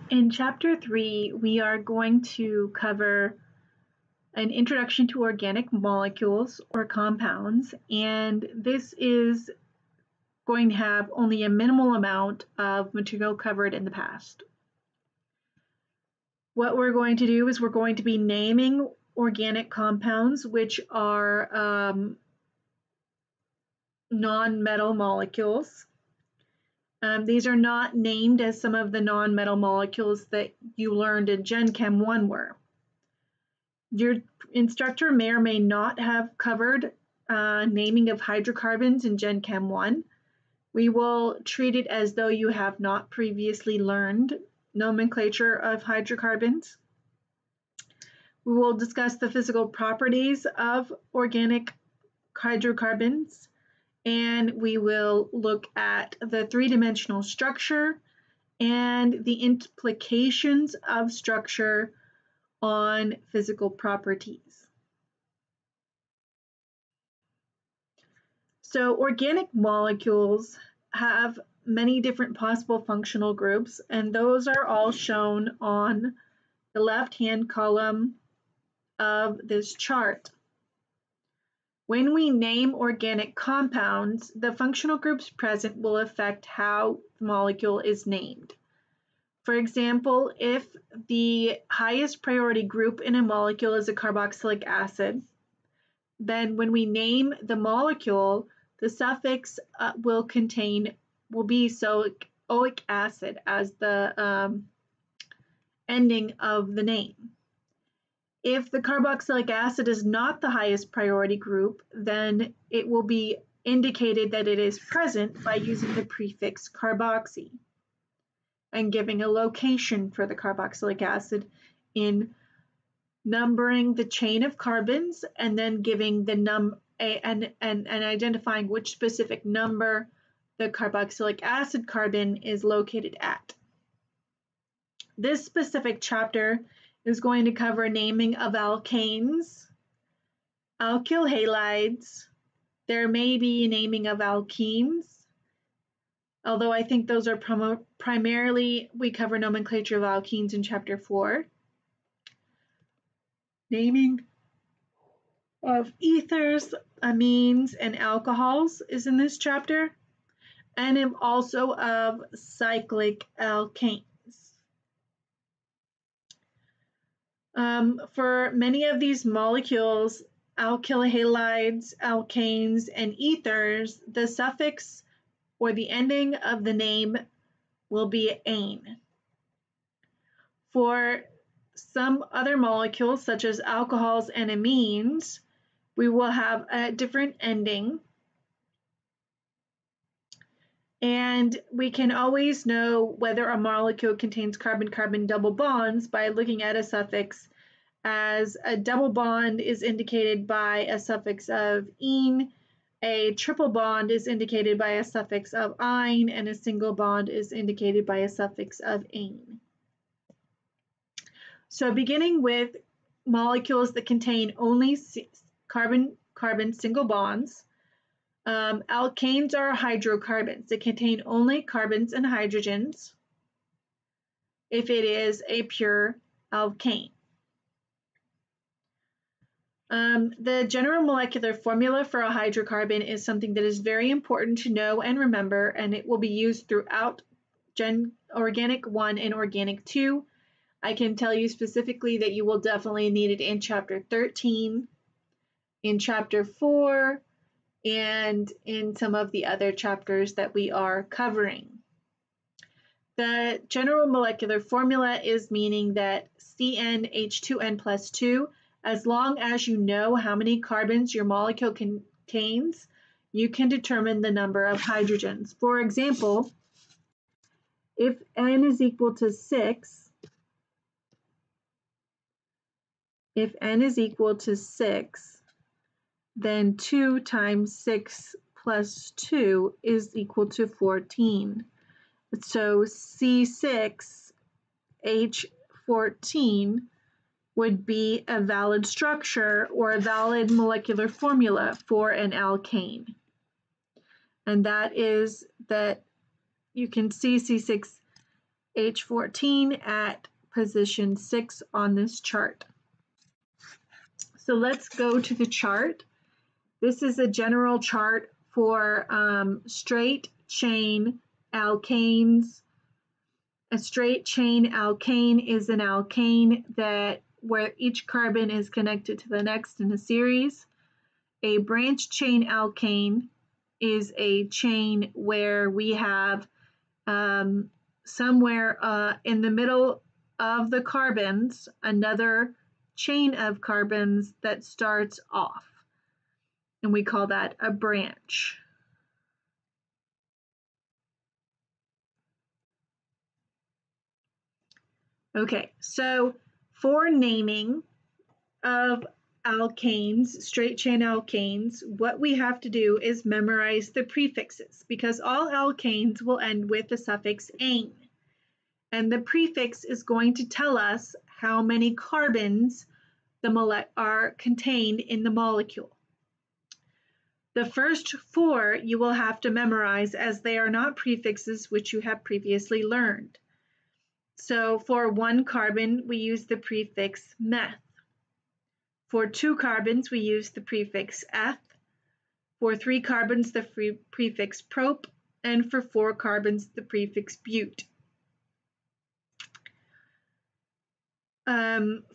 In Chapter 3, we are going to cover an introduction to organic molecules or compounds, and this is going to have only a minimal amount of material covered in the past. What we're going to do is we're going to be naming organic compounds, which are non-metal molecules. These are not named as some of the non-metal molecules that you learned in Gen Chem 1 were. Your instructor may or may not have covered naming of hydrocarbons in Gen Chem 1. We will treat it as though you have not previously learned nomenclature of hydrocarbons. We will discuss the physical properties of organic hydrocarbons, and we will look at the three-dimensional structure and the implications of structure on physical properties. So organic molecules have many different possible functional groups, and those are all shown on the left-hand column of this chart. When we name organic compounds, the functional groups present will affect how the molecule is named. For example, if the highest priority group in a molecule is a carboxylic acid, then when we name the molecule, the suffix will be oic acid as the ending of the name. If the carboxylic acid is not the highest priority group, then it will be indicated that it is present by using the prefix carboxy and giving a location for the carboxylic acid in numbering the chain of carbons and then giving the and identifying which specific number the carboxylic acid carbon is located at. This specific chapter is going to cover naming of alkanes, alkyl halides. There may be naming of alkenes, although I think those are primarily, we cover nomenclature of alkenes in Chapter 4. Naming of ethers, amines, and alcohols is in this chapter, and also of cyclic alkanes. For many of these molecules, alkyl halides, alkanes, and ethers, the suffix or the ending of the name will be ane. For some other molecules, such as alcohols and amines, we will have a different ending. And we can always know whether a molecule contains carbon-carbon double bonds by looking at a suffix, as a double bond is indicated by a suffix of -ine, a triple bond is indicated by a suffix of -ine, and a single bond is indicated by a suffix of -ane. So beginning with molecules that contain only carbon-carbon single bonds, alkanes are hydrocarbons. They contain only carbons and hydrogens if it is a pure alkane. The general molecular formula for a hydrocarbon is something that is very important to know and remember, and it will be used throughout Organic 1 and Organic 2. I can tell you specifically that you will definitely need it in Chapter 13, in Chapter 4, and in some of the other chapters that we are covering. The general molecular formula is meaning that CnH2n+2, as long as you know how many carbons your molecule contains, you can determine the number of hydrogens. For example, if n is equal to 6, then 2 times 6 plus 2 is equal to 14. So C6H14 would be a valid structure or a valid molecular formula for an alkane. And that is that you can see C6 H14 at position 6 on this chart. So let's go to the chart. This is a general chart for straight chain alkanes. A straight chain alkane is an alkane that where each carbon is connected to the next in a series. A branch chain alkane is a chain where we have somewhere in the middle of the carbons another chain of carbons that starts off, and we call that a branch. Okay, so for naming of alkanes, straight chain alkanes, what we have to do is memorize the prefixes, because all alkanes will end with the suffix -ane. And the prefix is going to tell us how many carbons are contained in the molecule. The first 4 you will have to memorize, as they are not prefixes which you have previously learned. So for 1 carbon, we use the prefix meth. For 2 carbons, we use the prefix eth. For 3 carbons, the prefix prop, and for 4 carbons, the prefix but.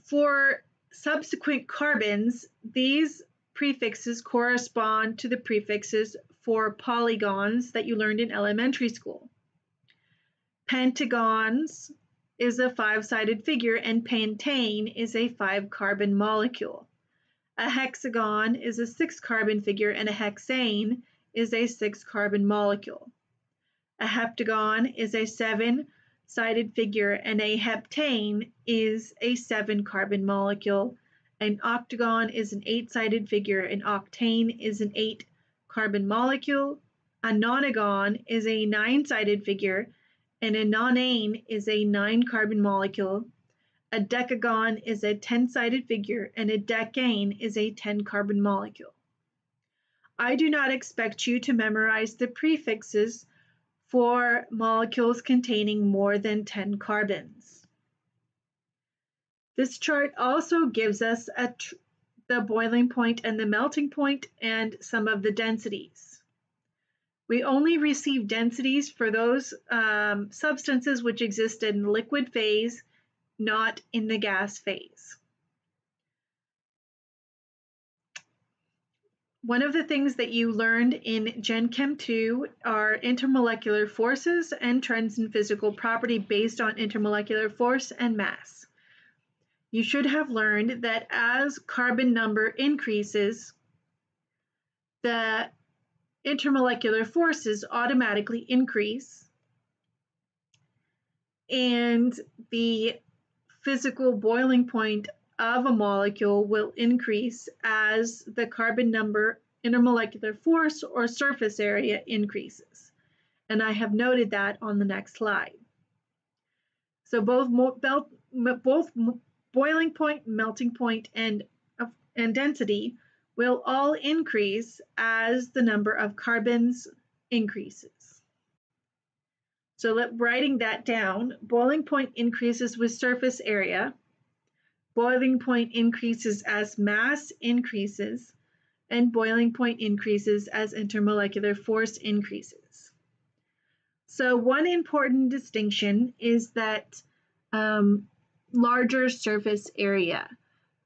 For subsequent carbons, these prefixes correspond to the prefixes for polygons that you learned in elementary school. Pentagons is a 5-sided figure, and pentane is a 5-carbon molecule. A hexagon is a 6-carbon figure, and a hexane is a 6-carbon molecule. A heptagon is a 7-sided figure, and a heptane is a 7-carbon molecule. An octagon is an 8-sided figure, and octane is an 8-carbon molecule. A nonagon is a 9-sided figure, and a nonane is a 9-carbon molecule. A decagon is a 10-sided figure, and a decane is a 10-carbon molecule. I do not expect you to memorize the prefixes for molecules containing more than 10 carbons. This chart also gives us the boiling point and the melting point and some of the densities. We only receive densities for those substances which exist in the liquid phase, not in the gas phase. One of the things that you learned in Gen Chem 2 are intermolecular forces and trends in physical property based on intermolecular force and mass. You should have learned that as carbon number increases, the intermolecular forces automatically increase, and the physical boiling point of a molecule will increase as the carbon number, intermolecular force, or surface area increases. And I have noted that on the next slide. So both boiling point, melting point, and density will all increase as the number of carbons increases. So writing that down, boiling point increases with surface area, boiling point increases as mass increases, and boiling point increases as intermolecular force increases. So one important distinction is that larger surface area.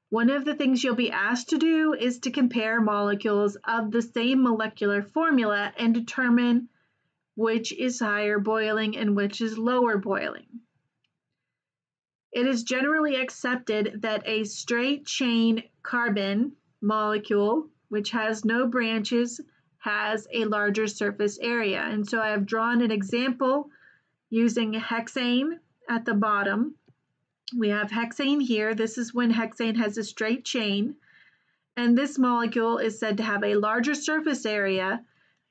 One of the things you'll be asked to do is to compare molecules of the same molecular formula and determine which is higher boiling and which is lower boiling. It is generally accepted that a straight chain carbon molecule, which has no branches, has a larger surface area. And so I have drawn an example using hexane at the bottom. We have hexane here. This is when hexane has a straight chain. And this molecule is said to have a larger surface area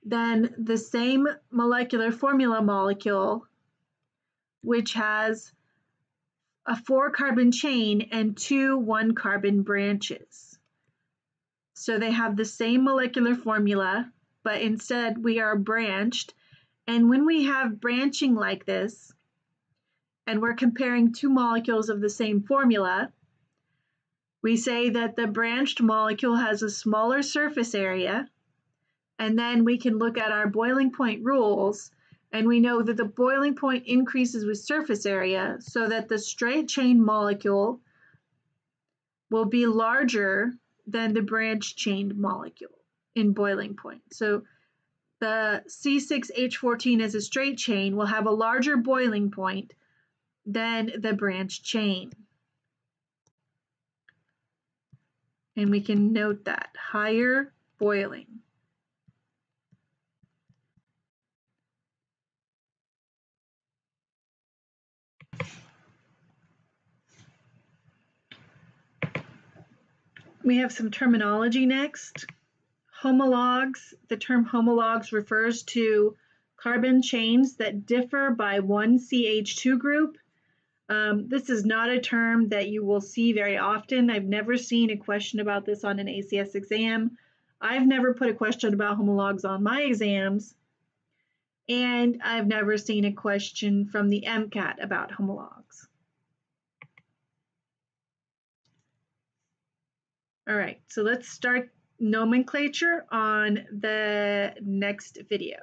than the same molecular formula molecule, which has a 4-carbon chain and 2 1-carbon branches. So they have the same molecular formula, but instead we are branched. And when we have branching like this, and we're comparing two molecules of the same formula, we say that the branched molecule has a smaller surface area, and then we can look at our boiling point rules, and we know that the boiling point increases with surface area, so that the straight chain molecule will be larger than the branched chain molecule in boiling point. So the C6H14 as a straight chain will have a larger boiling point than the branched chain. And we can note that, higher boiling. We have some terminology next. Homologues. The term homologues refers to carbon chains that differ by one CH2 group. This is not a term that you will see very often. I've never seen a question about this on an ACS exam. I've never put a question about homologues on my exams, and I've never seen a question from the MCAT about homologues. All right, so let's start nomenclature on the next video.